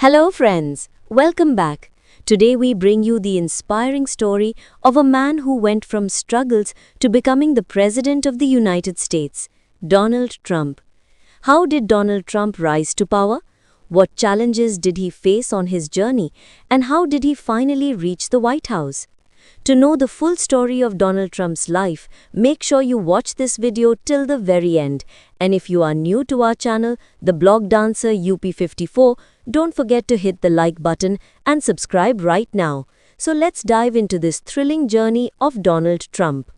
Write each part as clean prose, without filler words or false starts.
Hello, friends. Welcome back. Today, we bring you the inspiring story of a man who went from struggles to becoming the President of the United States, Donald Trump. How did Donald Trump rise to power? What challenges did he face on his journey? And how did he finally reach the White House? To know the full story of Donald Trump's life, make sure you watch this video till the very end. And if you are new to our channel, The Blog Dancer UP54, don't forget to hit the like button and subscribe right now. So let's dive into this thrilling journey of Donald Trump.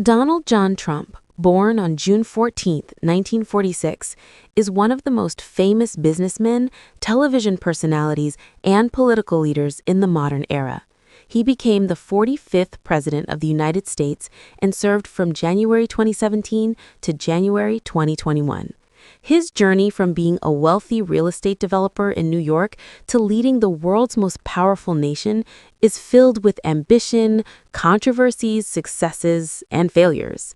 Donald John Trump, born on June 14, 1946, is one of the most famous businessmen, television personalities, and political leaders in the modern era. He became the 45th President of the United States and served from January 2017 to January 2021. His journey from being a wealthy real estate developer in New York to leading the world's most powerful nation is filled with ambition, controversies, successes, and failures.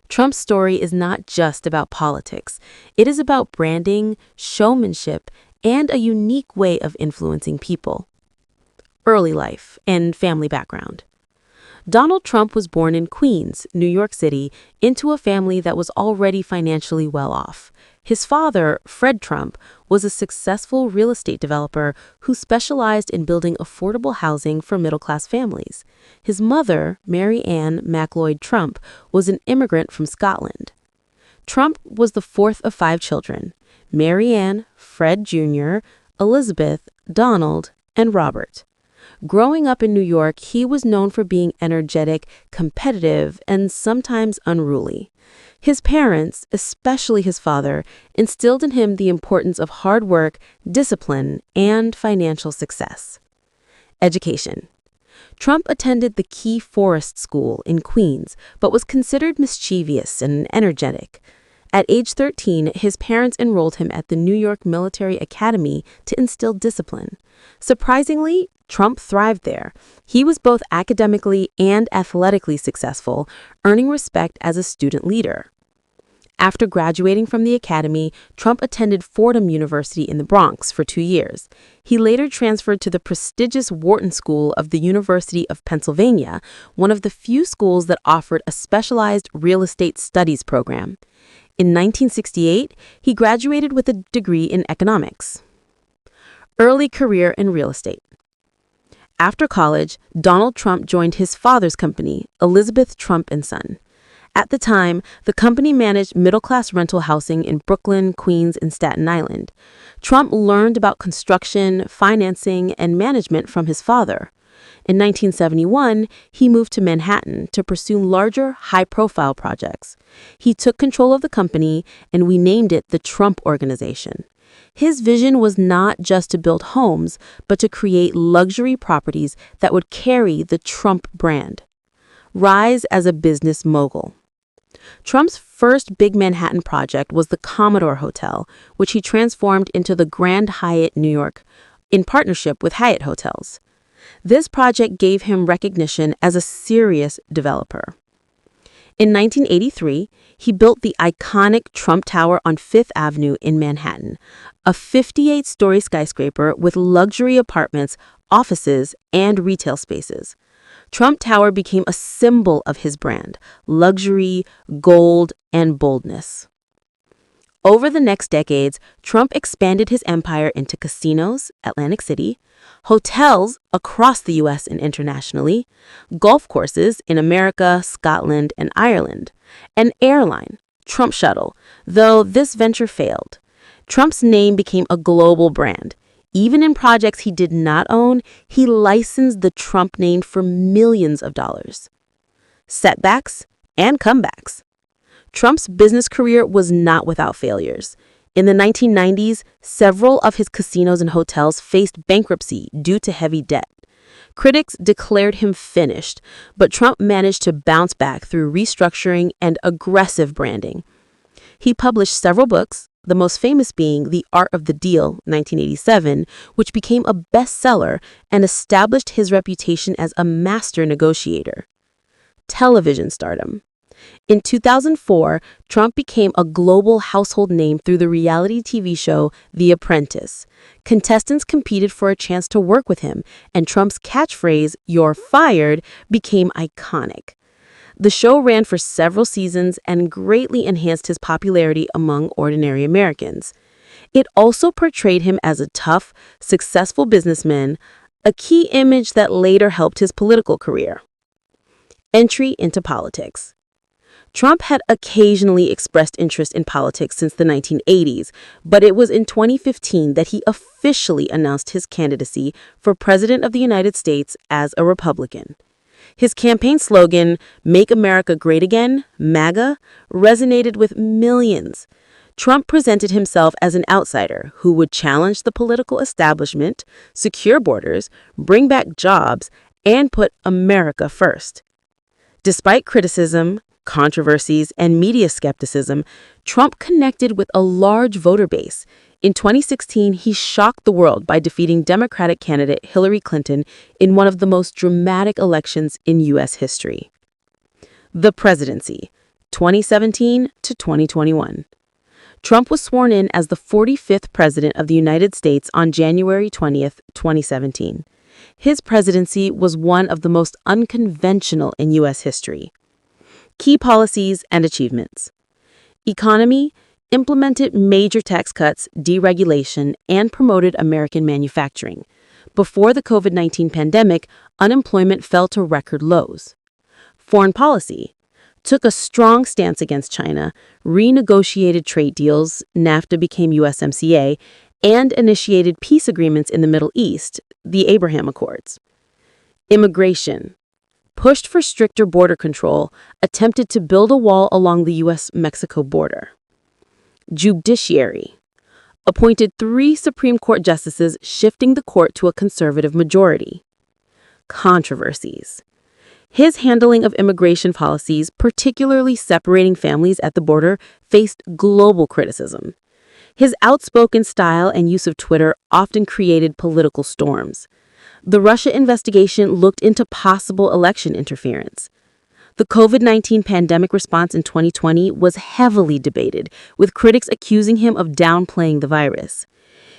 Trump's story is not just about politics. It is about branding, showmanship, and a unique way of influencing people. Early life and family background. Donald Trump was born in Queens, New York City, into a family that was already financially well off. His father, Fred Trump, was a successful real estate developer who specialized in building affordable housing for middle-class families. His mother, Mary Ann MacLeod Trump, was an immigrant from Scotland. Trump was the fourth of 5 children: Mary Ann, Fred Jr., Elizabeth, Donald, and Robert. Growing up in New York, he was known for being energetic, competitive, and sometimes unruly. His parents, especially his father, instilled in him the importance of hard work, discipline, and financial success. Education. Trump attended the Key Forest School in Queens, but was considered mischievous and energetic. At age 13, his parents enrolled him at the New York Military Academy to instill discipline. Surprisingly, Trump thrived there. He was both academically and athletically successful, earning respect as a student leader. After graduating from the academy, Trump attended Fordham University in the Bronx for 2 years. He later transferred to the prestigious Wharton School of the University of Pennsylvania, one of the few schools that offered a specialized real estate studies program. In 1968, he graduated with a degree in economics. Early career in real estate. After college, Donald Trump joined his father's company, Elizabeth Trump & Son. At the time, the company managed middle-class rental housing in Brooklyn, Queens, and Staten Island. Trump learned about construction, financing, and management from his father. In 1971, he moved to Manhattan to pursue larger, high-profile projects. He took control of the company, and we named it the Trump Organization. His vision was not just to build homes, but to create luxury properties that would carry the Trump brand. Rise as a business mogul. Trump's first big Manhattan project was the Commodore Hotel, which he transformed into the Grand Hyatt New York, in partnership with Hyatt Hotels. This project gave him recognition as a serious developer. In 1983, he built the iconic Trump Tower on Fifth Avenue in Manhattan, a 58-story skyscraper with luxury apartments, offices, and retail spaces. Trump Tower became a symbol of his brand: luxury, gold, and boldness. Over the next decades, Trump expanded his empire into casinos, Atlantic City, hotels across the U.S. and internationally, golf courses in America, Scotland, and Ireland, an airline, Trump Shuttle, though this venture failed. Trump's name became a global brand. Even in projects he did not own, he licensed the Trump name for millions of dollars. Setbacks and comebacks. Trump's business career was not without failures. In the 1990s, several of his casinos and hotels faced bankruptcy due to heavy debt. Critics declared him finished, but Trump managed to bounce back through restructuring and aggressive branding. He published several books, the most famous being The Art of the Deal, 1987, which became a bestseller and established his reputation as a master negotiator. Television stardom. In 2004, Trump became a global household name through the reality TV show The Apprentice. Contestants competed for a chance to work with him, and Trump's catchphrase, "You're fired," became iconic. The show ran for several seasons and greatly enhanced his popularity among ordinary Americans. It also portrayed him as a tough, successful businessman, a key image that later helped his political career. Entry into politics. Trump had occasionally expressed interest in politics since the 1980s, but it was in 2015 that he officially announced his candidacy for President of the United States as a Republican. His campaign slogan, "Make America Great Again, MAGA," resonated with millions. Trump presented himself as an outsider who would challenge the political establishment, secure borders, bring back jobs, and put America first. Despite criticism, controversies, and media skepticism, Trump connected with a large voter base. In 2016, he shocked the world by defeating Democratic candidate Hillary Clinton in one of the most dramatic elections in U.S. history. The Presidency, 2017 to 2021. Trump was sworn in as the 45th President of the United States on January 20th, 2017. His presidency was one of the most unconventional in U.S. history. Key policies and achievements. Economy: implemented major tax cuts, deregulation, and promoted American manufacturing. Before the COVID-19 pandemic, unemployment fell to record lows. Foreign policy: took a strong stance against China, renegotiated trade deals, NAFTA became USMCA, and initiated peace agreements in the Middle East, the Abraham Accords. Immigration: pushed for stricter border control, attempted to build a wall along the U.S.-Mexico border. Judiciary: appointed 3 Supreme Court justices, shifting the court to a conservative majority. Controversies: his handling of immigration policies, particularly separating families at the border, faced global criticism. His outspoken style and use of Twitter often created political storms. The Russia investigation looked into possible election interference. The COVID-19 pandemic response in 2020 was heavily debated, with critics accusing him of downplaying the virus.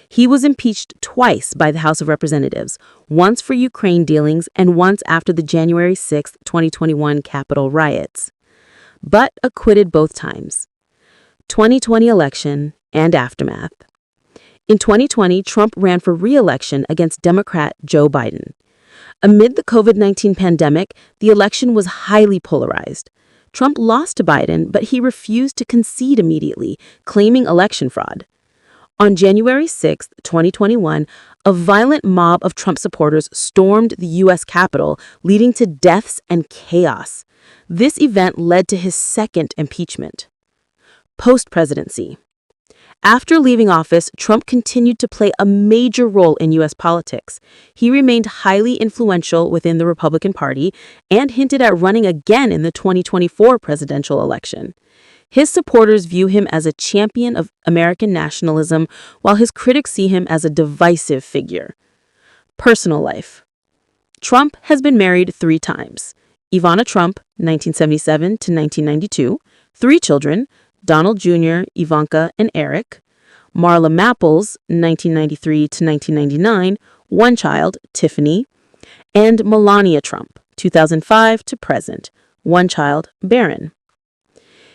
He was impeached twice by the House of Representatives, once for Ukraine dealings and once after the January 6, 2021 Capitol riots, but acquitted both times. 2020 election and aftermath. In 2020, Trump ran for re-election against Democrat Joe Biden. Amid the COVID-19 pandemic, the election was highly polarized. Trump lost to Biden, but he refused to concede immediately, claiming election fraud. On January 6, 2021, a violent mob of Trump supporters stormed the U.S. Capitol, leading to deaths and chaos. This event led to his second impeachment. Post-presidency. After leaving office, Trump continued to play a major role in U.S. politics. He remained highly influential within the Republican Party and hinted at running again in the 2024 presidential election. His supporters view him as a champion of American nationalism, while his critics see him as a divisive figure. Personal life. Trump has been married 3 times. Ivana Trump, 1977 to 1992, 3 children, Donald Jr., Ivanka, and Eric. Marla Maples, 1993 to 1999, 1 child, Tiffany. And Melania Trump, 2005 to present, 1 child, Barron.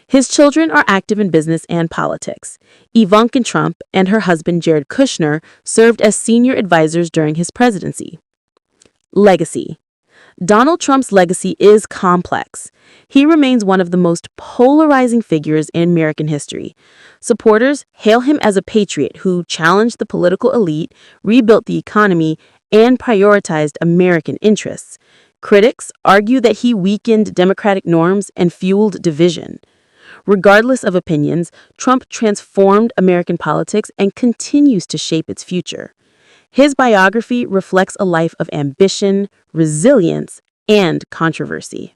His children are active in business and politics. Ivanka Trump and her husband Jared Kushner served as senior advisors during his presidency. Legacy. Donald Trump's legacy is complex. He remains one of the most polarizing figures in American history. Supporters hail him as a patriot who challenged the political elite, rebuilt the economy, and prioritized American interests. Critics argue that he weakened democratic norms and fueled division. Regardless of opinions, Trump transformed American politics and continues to shape its future. His biography reflects a life of ambition, resilience, and controversy.